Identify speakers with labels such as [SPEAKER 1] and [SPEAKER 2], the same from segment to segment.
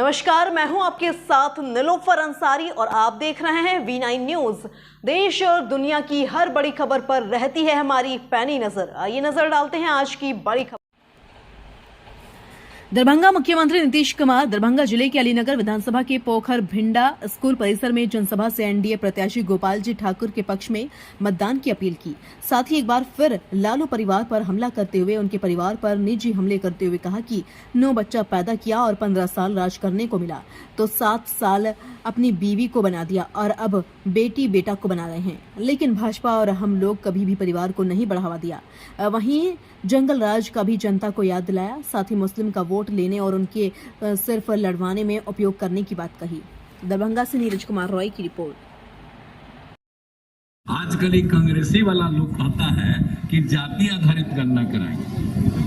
[SPEAKER 1] नमस्कार, मैं हूं आपके साथ निलोफर अंसारी और आप देख रहे हैं V9 न्यूज। देश और दुनिया की हर बड़ी खबर पर रहती है हमारी पैनी नजर। आइए नजर डालते हैं आज की बड़ी खबर। दरभंगा मुख्यमंत्री नीतीश कुमार दरभंगा जिले के अलीनगर विधानसभा के पोखर भिंडा स्कूल परिसर में जनसभा से एनडीए प्रत्याशी गोपाल जी ठाकुर के पक्ष में मतदान की अपील की। साथ ही एक बार फिर लालू परिवार पर हमला करते हुए उनके परिवार पर निजी हमले करते हुए कहा कि 9 बच्चा पैदा किया और 15 साल राज करने को मिला तो 7 साल अपनी बीवी को बना दिया और अब बेटी बेटा को बना रहे हैं। लेकिन भाजपा और हम लोग कभी भी परिवार को नहीं बढ़ावा दिया। वहीं जंगल राज का भी जनता को याद दिलाया। साथ ही मुस्लिम का वोट लेने और उनके सिर्फ लड़वाने में उपयोग करने की बात कही। दरभंगा से नीरज कुमार रॉय की रिपोर्ट।
[SPEAKER 2] आजकल एक कांग्रेसी वाला लोग कहता है कि जाति आधारित गणना कराएंगे।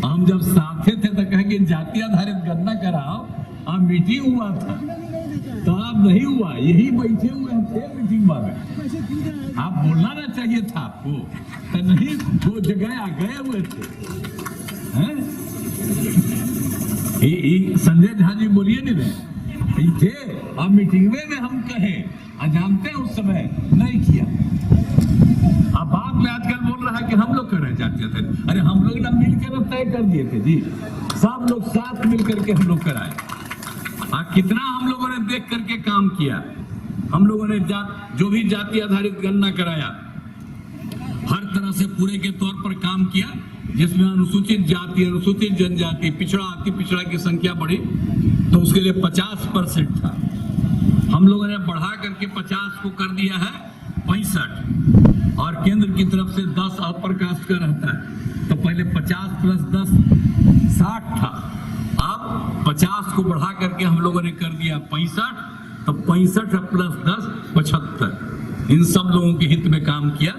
[SPEAKER 2] हम जब साथे थे तो कहे कि जाति आधारित गणना कराओ। अब मीटिंग हुआ था तो अब नहीं हुआ, यही बैठे हुए थे मीटिंग में। आप बोलना ना चाहिए था आपको, तो नहीं दो जगह आ गए हुए थे। संजय झा जी बोलिए नहीं थे, अब मीटिंग में हम कहे जानते हैं उस समय नहीं किया। अब बात में आजकल बोल रहा है कि हम लोग कर रहे जाते थे। अरे हम लोग ना मिलकर तय कर दिए थे जी, सब लोग साथ मिलकर के हम लोग कराए। कितना हम लोगों ने देख करके काम किया। हम लोगों ने जो भी जाति आधारित गणना कराया हर तरह से पूरे के तौर पर काम किया, जिसमें अनुसूचित जाति, अनुसूचित जनजाति, पिछड़ा, अति पिछड़ा की संख्या बढ़ी तो उसके लिए 50% था। हम लोगों ने बढ़ा करके 50 को कर दिया है 65 और केंद्र की तरफ से 10 अपर कास्ट का रहता है। तो पहले 50 प्लस 10 60 था, अब 50 को बढ़ा करके हम लोगों ने कर दिया 65। तो 65 प्लस 10 75। इन सब लोगों के हित में काम किया।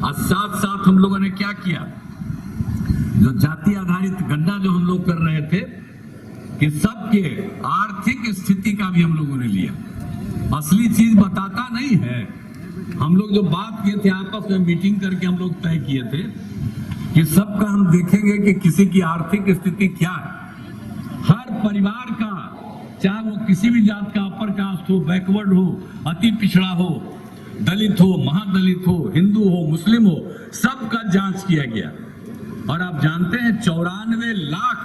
[SPEAKER 2] और साथ साथ हम लोगों ने क्या किया, जो जाति आधारित गणना जो हम लोग कर रहे थे कि सबके आर्थिक स्थिति का भी हम लोगों ने लिया। असली चीज बताता नहीं है। हम लोग जो बात किए थे आपस में मीटिंग करके हम लोग तय किए थे कि सबका हम देखेंगे कि किसी की आर्थिक स्थिति क्या है। हर परिवार का, चाहे वो किसी भी जात का, अपर कास्ट हो, बैकवर्ड हो, अति पिछड़ा हो, दलित हो, महादलित हो, हिंदू हो, मुस्लिम हो, सबका जांच किया गया। और आप जानते हैं 94 लाख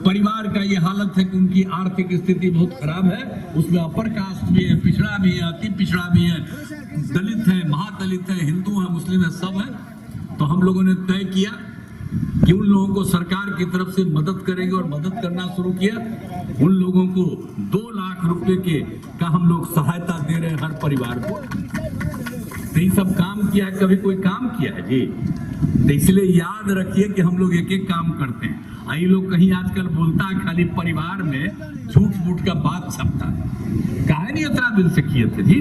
[SPEAKER 2] परिवार का ये हालत है कि उनकी आर्थिक स्थिति बहुत खराब है। उसमें अपर कास्ट भी है, पिछड़ा भी है, अति पिछड़ा भी है, दलित है, महादलित है, हिंदू है, मुस्लिम है, सब है। तो हम लोगों ने तय किया कि उन लोगों को सरकार की तरफ से मदद करेंगे और मदद करना शुरू किया। उन लोगों को 2 लाख रुपए का हम लोग सहायता दे रहे हैं हर परिवार को। तो ये सब काम किया है, कभी कोई काम किया है जी? तो इसलिए याद रखिए कि हम लोग एक एक काम करते हैं। ये लोग कहीं आजकल बोलता है खाली परिवार में झूठ मूठ का बात छपता है। काहे नहीं उतना दिन से किए थे जी?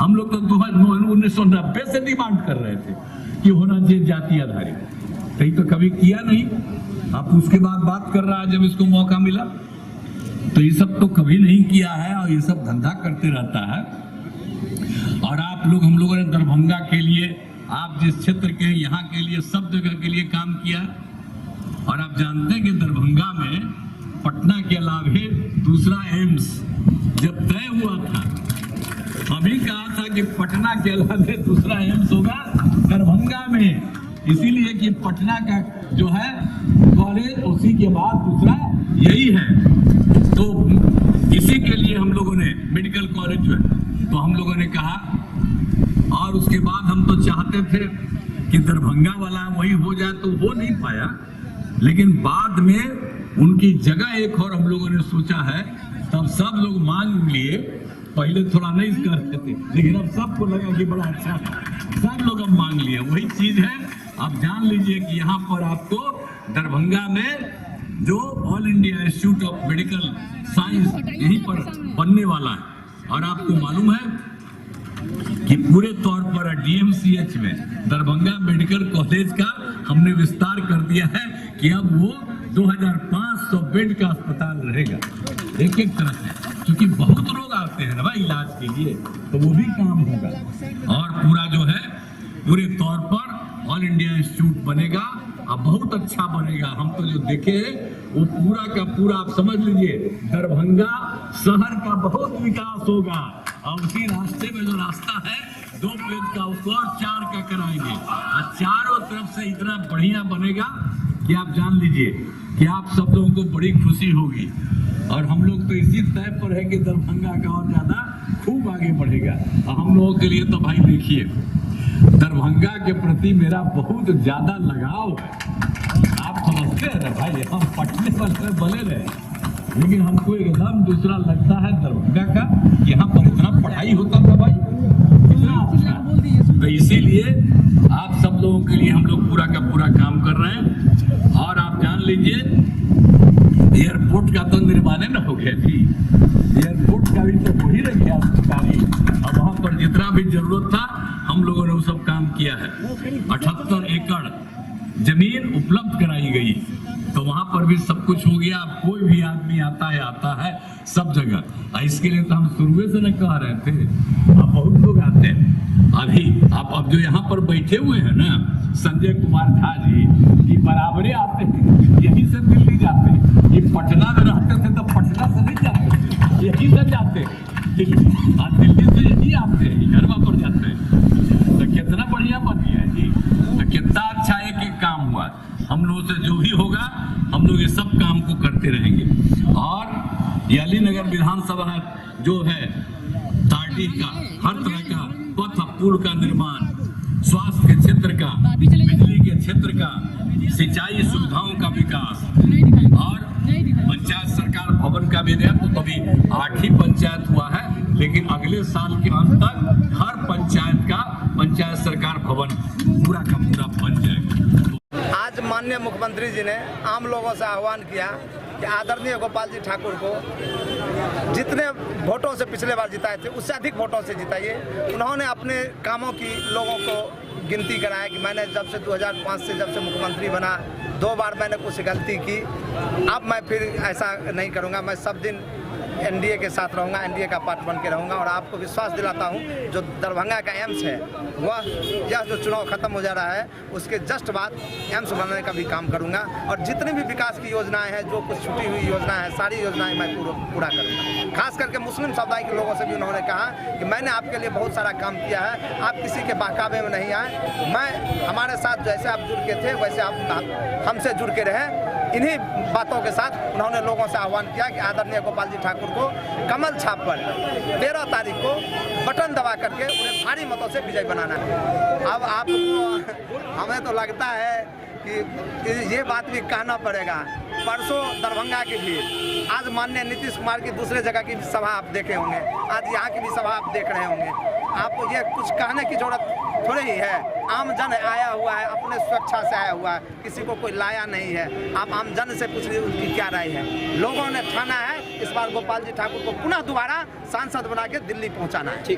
[SPEAKER 2] हम लोग तो 1990 से डिमांड कर रहे थे कि होना चाहिए जाति आधारित। तो कभी किया नहीं। आप उसके बाद बात कर रहा है जब इसको मौका मिला। तो ये सब तो कभी नहीं किया है और ये सब धंधा करते रहता है। और आप लोग, हम लोगों ने दरभंगा के लिए, आप जिस क्षेत्र के हैं यहाँ के लिए, सब जगह के लिए काम किया। और आप जानते हैं कि दरभंगा में पटना के अलावे दूसरा एम्स जब तय हुआ था, अभी कहा था कि पटना के अलावे दूसरा एम्स होगा दरभंगा में, इसीलिए कि पटना का जो है कॉलेज, उसी के बाद दूसरा यही है। तो इसी के लिए हम लोगों ने मेडिकल कॉलेज जो है तो हम लोगों ने कहा। और उसके बाद हम तो चाहते थे कि दरभंगा वाला वही हो जाए, तो हो नहीं पाया। लेकिन बाद में उनकी जगह एक और हम लोगों ने सोचा है, तब सब लोग मांग लिए। पहले थोड़ा नहीं करते थे, लेकिन अब सबको लगा कि बड़ा अच्छा है, सब लोग अब मांग लिए। वही चीज है, आप जान लीजिए कि यहाँ पर आपको दरभंगा में जो all India institute of medical science यहीं पर बनने वाला है। और आपको मालूम है कि पूरे तौर पर डीएमसीएच में दरभंगा मेडिकल कॉलेज का हमने विस्तार कर दिया है कि अब वो 2500 बेड का अस्पताल रहेगा एक एक तरह से, क्योंकि बहुत लोग आते हैं ना भाई इलाज के लिए, तो वो भी काम होगा। और पूरा जो है पूरे तौर पर ऑल इंडिया इंस्टीट्यूट बनेगा और बहुत अच्छा बनेगा। हम तो जो देखे वो पूरा का पूरा आप समझ लीजिए दरभंगा शहर का बहुत विकास होगा। और उसी रास्ते में जो रास्ता है 2 लेन का उसको और 4 का कराएंगे और चारों तरफ से इतना बढ़िया बनेगा कि आप जान लीजिए कि आप सब लोगों को बड़ी खुशी होगी। और हम लोग तो इसी तय पर है कि दरभंगा का और ज्यादा खूब आगे बढ़ेगा। और हम लोगों के लिए तो भाई देखिए दरभंगा के प्रति मेरा बहुत ज्यादा लगाव है। आप समझते हैं भाई, हम पटने वाले बने रहे, लेकिन हमको एकदम दूसरा लगता है दरभंगा का। यहाँ पर इतना पढ़ाई होता था भाई, इतना अच्छा। तो इसीलिए आप सब लोगों के लिए हम लोग पूरा का पूरा काम कर रहे हैं। और आप जान लीजिए एयरपोर्ट का तो निर्माण न हो गया थी, एयरपोर्ट का भी तो हो ही रह गया सरकारी। अब वहाँ पर जितना भी जरूरत था हम लोगों ने वो सब काम किया है। 78 एकड़ जमीन उपलब्ध कराई गई, तो वहां पर भी सब कुछ हो गया। अब कोई भी आदमी आता है सब जगह। इसके लिए तो हम शुरू से न कह रहे थे, अब बहुत लोग आते हैं। अभी आप अब जो यहाँ पर बैठे हुए हैं ना संजय कुमार झा जी, ये बराबरे आते हैं, यहीं से दिल्ली जाते हैं। ये पटना में रहते थे तो पटना से नहीं जाते, यहीं से जाते दिल्ली, और दिल्ली से यही आते हैं, घरवा पर जाते हैं। तो कितना बढ़िया बन गया जी, तो कितना अच्छा एक एक काम हुआ। हम लोगों से जो भी होगा हम लोग ये सब काम को करते रहेंगे। और ये अलीनगर विधानसभा जो है तार्डी का हर तरह का पथ पुल का निर्माण, स्वास्थ्य के क्षेत्र का, बिजली के क्षेत्र का, सिंचाई सुविधाओं का विकास और पंचायत सरकार भवन का भी तो अभी 8 ही पंचायत हुआ है, लेकिन अगले साल के अंत तक हर पंचायत का पंचायत सरकार भवन पूरा का पूरा बन जाएगा।
[SPEAKER 3] आज माननीय मुख्यमंत्री जी ने आम लोगों से आह्वान किया कि आदरणीय गोपाल जी ठाकुर को जितने वोटों से पिछले बार जिताए थे उससे अधिक वोटों से जिताइए। उन्होंने अपने कामों की लोगों को गिनती कराया कि मैंने जब से 2005 से जब से मुख्यमंत्री बना 2 बार मैंने कुछ गलती की, अब मैं फिर ऐसा नहीं करूँगा, मैं सब दिन एनडीए के साथ रहूँगा, एनडीए का पार्ट बन के रहूँगा। और आपको विश्वास दिलाता हूँ जो दरभंगा का एम्स है वह यह जो चुनाव खत्म हो जा रहा है उसके जस्ट बाद एम्स बनाने का भी काम करूँगा। और जितनी भी विकास की योजनाएं हैं, जो कुछ छूटी हुई योजनाएं हैं, सारी योजनाएं मैं पूरा करूँगा। खास करके मुस्लिम समुदाय के लोगों से भी उन्होंने कहा कि मैंने आपके लिए बहुत सारा काम किया है, आप किसी के बहकावे में नहीं आए, मैं हमारे साथ जैसे आप जुड़ के थे वैसे आप हमसे जुड़ के रहे। इन्हीं बातों के साथ उन्होंने लोगों से आह्वान किया कि आदरणीय गोपाल जी ठाकुर को कमल छाप पर 13 तारीख को बटन दबा करके उन्हें भारी मतों से विजय बनाना है। अब आपको हमें तो लगता है कि ये बात भी कहना पड़ेगा, परसों दरभंगा की भी, आज माननीय नीतीश कुमार की दूसरे जगह की सभा आप देखे होंगे, आज यहाँ की भी सभा आप देख रहे होंगे। आपको ये कुछ कहने की जरूरत थोड़ी ही है, आम जन आया हुआ है, अपने स्वेच्छा से आया हुआ है, किसी को कोई लाया नहीं है। आप आम जन से पूछ लीजिए उनकी क्या राय है। लोगों ने ठाना है इस बार गोपाल जी ठाकुर को पुनः दोबारा सांसद बना के दिल्ली पहुँचाना है।